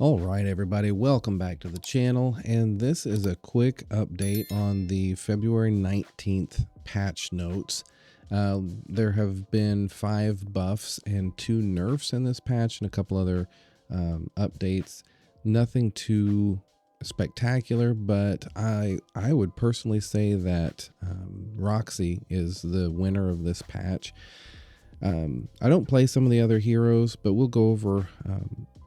All right, everybody, welcome back to the channel. And this is a quick update on the February 19th patch notes. There have been 5 buffs and 2 nerfs in this patch and a couple other updates. Nothing too spectacular, but I would personally say that Roxie is the winner of this patch. I don't play some of the other heroes, but we'll go over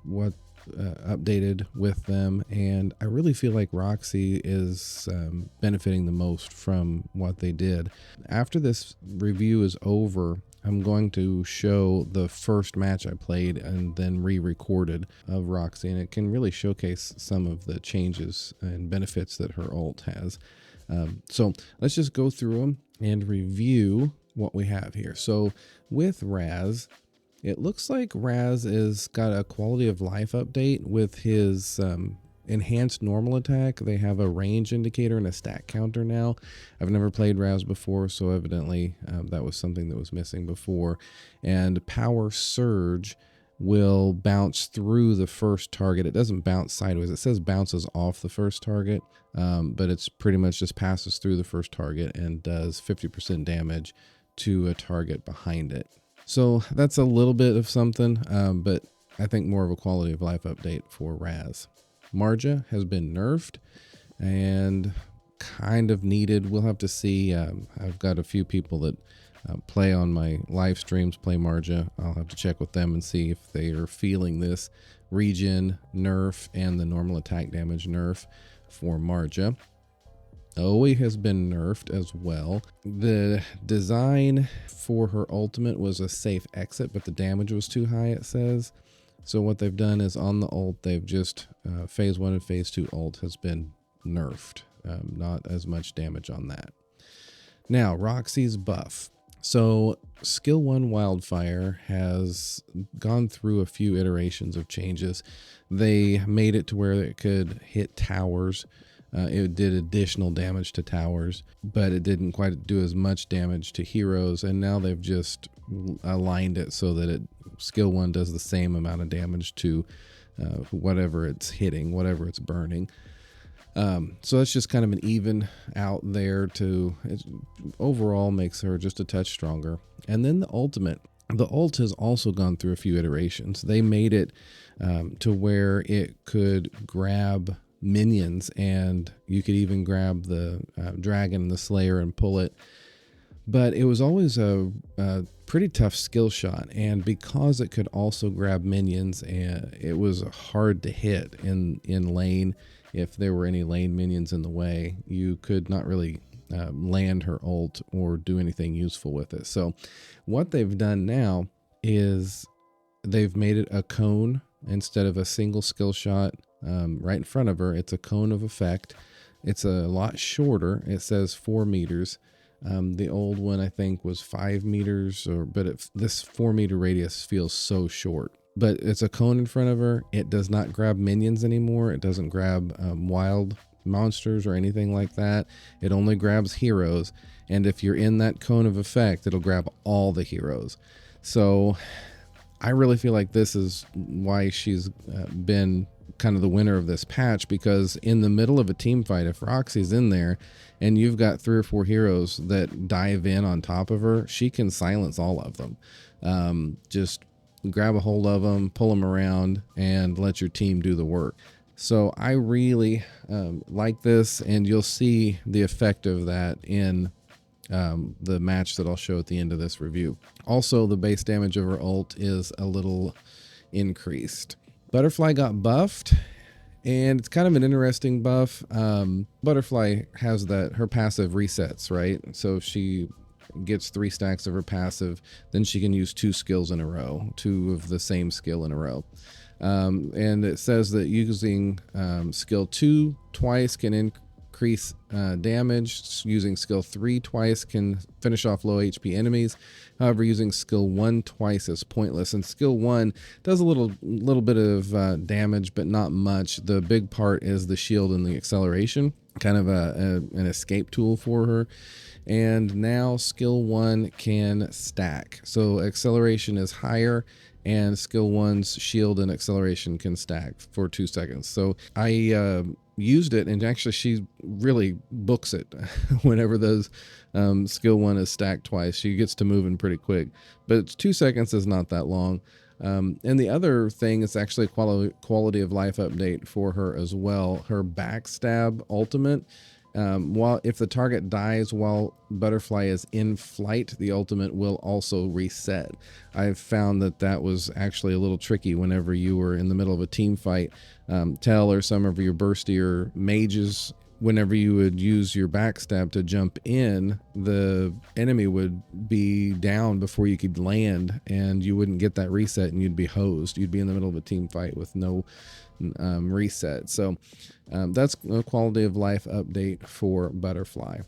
what updated with them, and I really feel like Roxie is benefiting the most from what they did. After this review is over, I'm going to show the first match I played and then re-recorded of Roxie, and it can really showcase some of the changes and benefits that her ult has. So let's just go through them and review what we have here. So with Raz, it looks like Raz is got a quality of life update with his enhanced normal attack. They have a range indicator and a stat counter now. I've never played Raz before, so evidently that was something that was missing before. And Power Surge will bounce through the first target. It doesn't bounce sideways. It says bounces off the first target, but it's pretty much just passes through the first target and does 50% damage to a target behind it. So that's a little bit of something, but I think more of a quality of life update for Raz. Marja has been nerfed and kind of needed. We'll have to see. I've got a few people that play on my live streams, play Marja. I'll have to check with them and see if they are feeling this regen nerf and the normal attack damage nerf for Marja. AOV has been nerfed as well. The design for her ultimate was a safe exit, but the damage was too high, it says. So what they've done is on the ult, they've just, phase 1 and phase 2 ult has been nerfed. Not as much damage on that. Now, Roxie's buff. So skill 1 Wildfire has gone through a few iterations of changes. They made it to where it could hit towers. It did additional damage to towers, but it didn't quite do as much damage to heroes. And now they've just aligned it so that skill 1 does the same amount of damage to whatever it's hitting, whatever it's burning. So that's just kind of an even out there it overall makes her just a touch stronger. And then the ultimate. The ult has also gone through a few iterations. They made it to where it could grab minions, and you could even grab the dragon and the slayer and pull it, but it was always a pretty tough skill shot, and because it could also grab minions, and it was hard to hit in lane. If there were any lane minions in the way, you could not really land her ult or do anything useful with it. So what they've done now is they've made it a cone instead of a single skill shot. Right in front of her, it's a cone of effect. It's a lot shorter. It says 4 meters. The old one I think was 5 meters, but this 4 meter radius feels so short. But it's a cone in front of her. It does not grab minions anymore. It doesn't grab wild monsters or anything like that. It only grabs heroes. And if you're in that cone of effect, it'll grab all the heroes. So I really feel like this is why she's been kind of the winner of this patch, because in the middle of a team fight, if Roxie's in there and you've got 3 or 4 heroes that dive in on top of her, she can silence all of them. Just grab a hold of them, pull them around, and let your team do the work. So I really like this, and you'll see the effect of that in the match that I'll show at the end of this review. Also, the base damage of her ult is a little increased. Butterfly got buffed, and it's kind of an interesting buff. Butterfly has her passive resets, right? So if she gets 3 stacks of her passive, then she can use 2 skills in a row, 2 of the same skill in a row. And it says that using skill 2 twice can increase damage. Using skill 3 twice can finish off low HP enemies. However, using skill 1 twice is pointless. And skill 1 does a little bit of damage, but not much. The big part is the shield and the acceleration, kind of an escape tool for her. And now skill 1 can stack. So acceleration is higher, and skill 1's shield and acceleration can stack for 2 seconds. So I used it, and actually she really books it whenever those skill 1 is stacked twice. She gets to moving pretty quick, but 2 seconds is not that long. And the other thing is actually a quality of life update for her as well. Her backstab ultimate, while if the target dies while Butterfly is in flight, the ultimate will also reset. I've found that that was actually a little tricky whenever you were in the middle of a team fight. Tel or some of your burstier mages, whenever you would use your backstab to jump in, the enemy would be down before you could land, and you wouldn't get that reset, and you'd be hosed. You'd be in the middle of a team fight with no reset. So that's a quality of life update for Butterfly.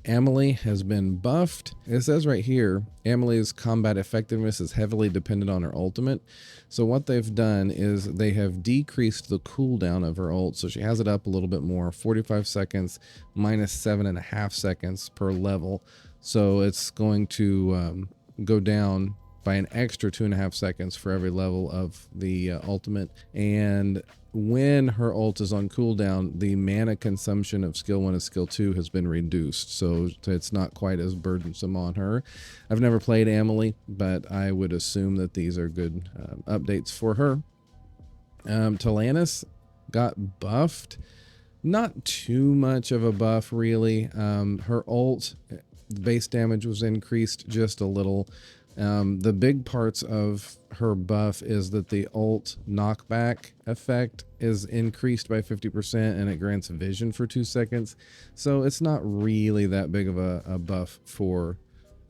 Amelie has been buffed. It says right here, Amelie's combat effectiveness is heavily dependent on her ultimate. So what they've done is they have decreased the cooldown of her ult. So she has it up a little bit more, 45 seconds minus 7.5 seconds per level. So it's going to go down by an extra 2.5 seconds for every level of the ultimate. And when her ult is on cooldown, the mana consumption of skill 1 and skill 2 has been reduced, so it's not quite as burdensome on her. I've never played Amelie, but I would assume that these are good updates for her. Tel'Annas got buffed. Not too much of a buff, really. Her ult base damage was increased just a little. The big parts of her buff is that the ult knockback effect is increased by 50%, and it grants vision for 2 seconds. So it's not really that big of a buff for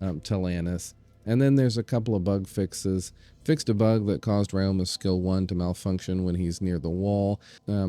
Tel'Annas. And then there's a couple of bug fixes. Fixed a bug that caused Ryoma's skill 1 to malfunction when he's near the wall.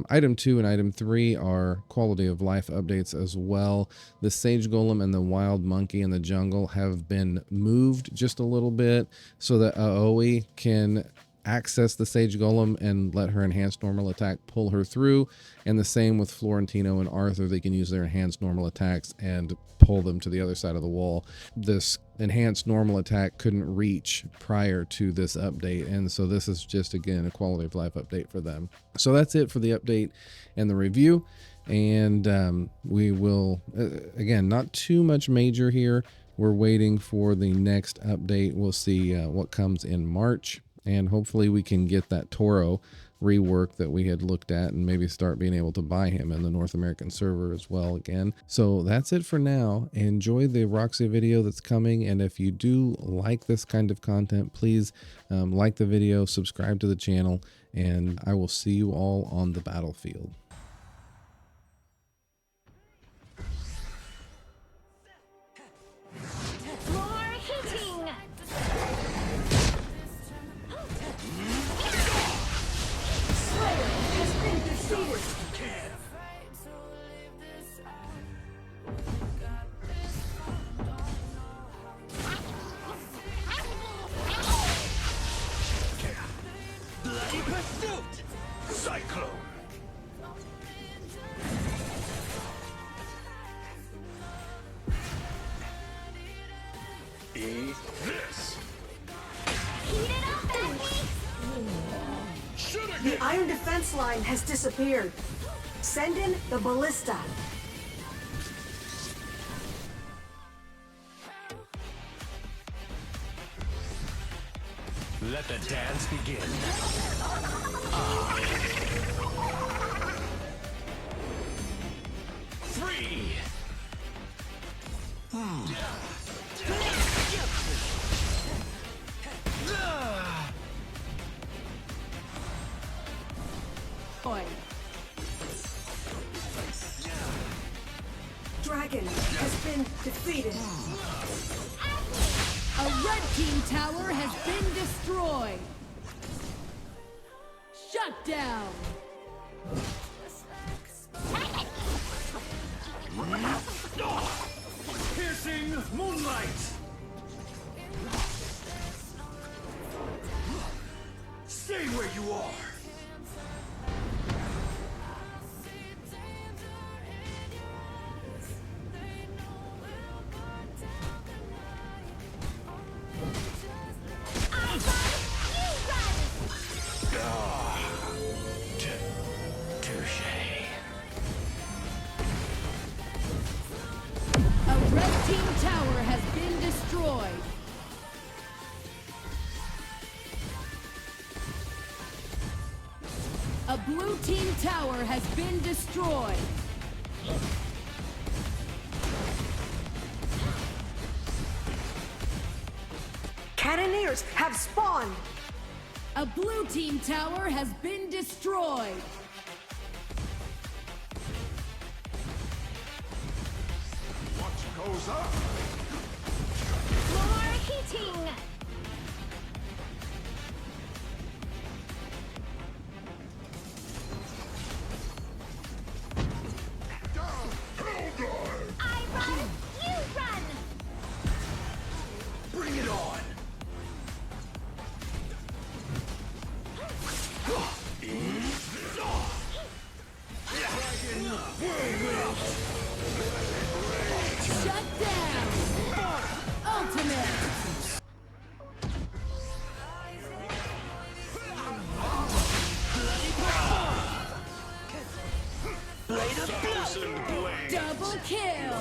Item 2 and item 3 are quality of life updates as well. The Sage Golem and the Wild Monkey in the jungle have been moved just a little bit so that AOE can access the Sage Golem and let her enhanced normal attack pull her through. And the same with Florentino and Arthur. They can use their enhanced normal attacks and pull them to the other side of the wall. This enhanced normal attack couldn't reach prior to this update, and so this is just, again, a quality of life update for them. So that's it for the update and the review, and we will, again, not too much major here. We're waiting for the next update. We'll see what comes in March, and hopefully we can get that Toro rework that we had looked at and maybe start being able to buy him in the North American server as well again. So that's it for now. Enjoy the Roxie video that's coming, and if you do like this kind of content, please like the video, subscribe to the channel, and I will see you all on the battlefield. Cyclone! Eat this! Heat it up, baby! The iron defense line has disappeared. Send in the ballista. Let the dance begin. Free! Dragon has been defeated. A red team tower has been destroyed. Shut down. Piercing moonlight! Stay where you are! team tower has been destroyed. A blue team tower has been destroyed. Cannoneers have spawned. A blue team tower has been destroyed. What goes up? More heating! I run, you run! Bring it on! Shut down. Ultimate. Double kill.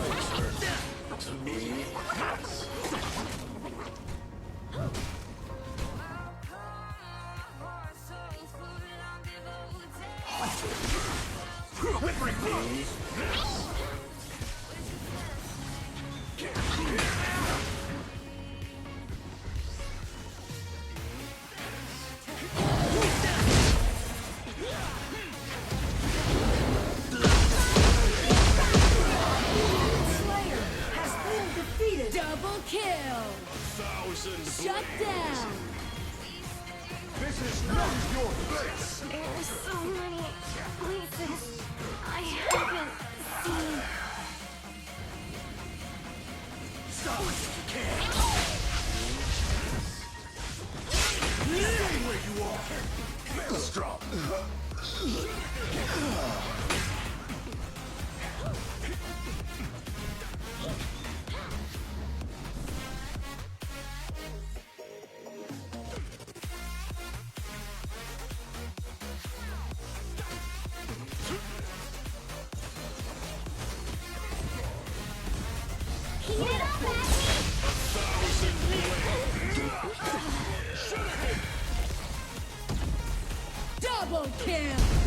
Slayer has been defeated. Double kill. Shut down. This is not your place! There are so many places I haven't seen. Stop it if you can! Stay where you are! Maelstrom! Heat it up, Double kill.